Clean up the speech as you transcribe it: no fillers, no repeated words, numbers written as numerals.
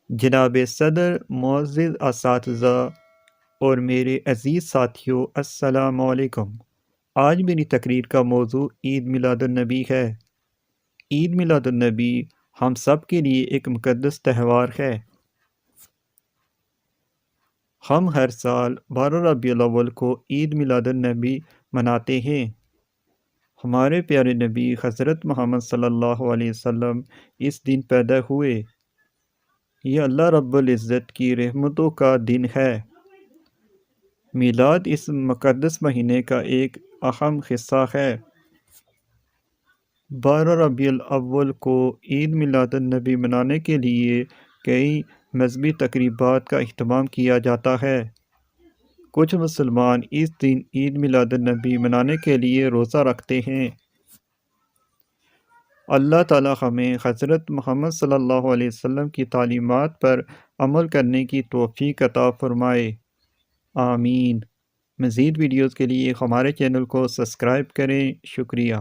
جناب صدر، معزز اساتذہ اور میرے عزیز ساتھیوں، السلام علیکم۔ آج میری تقریر کا موضوع عید میلاد النبی ہے۔ عید میلاد النبی ہم سب کے لیے ایک مقدس تہوار ہے۔ ہم ہر سال 12 ربیع الاول کو عید میلاد النبی مناتے ہیں۔ ہمارے پیارے نبی حضرت محمد صلی اللہ علیہ وسلم اس دن پیدا ہوئے۔ یہ اللہ رب العزت کی رحمتوں کا دن ہے۔ میلاد اس مقدس مہینے کا ایک اہم حصہ ہے۔ 12 ربیع الاول کو عید میلاد النبی منانے کے لیے کئی مذہبی تقریبات کا اہتمام کیا جاتا ہے۔ کچھ مسلمان اس دن عید میلاد النبی منانے کے لیے روزہ رکھتے ہیں۔ اللہ تعالی ہمیں حضرت محمد صلی اللہ علیہ وسلم کی تعلیمات پر عمل کرنے کی توفیق عطا فرمائے، آمین۔ مزید ویڈیوز کے لیے ہمارے چینل کو سبسکرائب کریں۔ شکریہ۔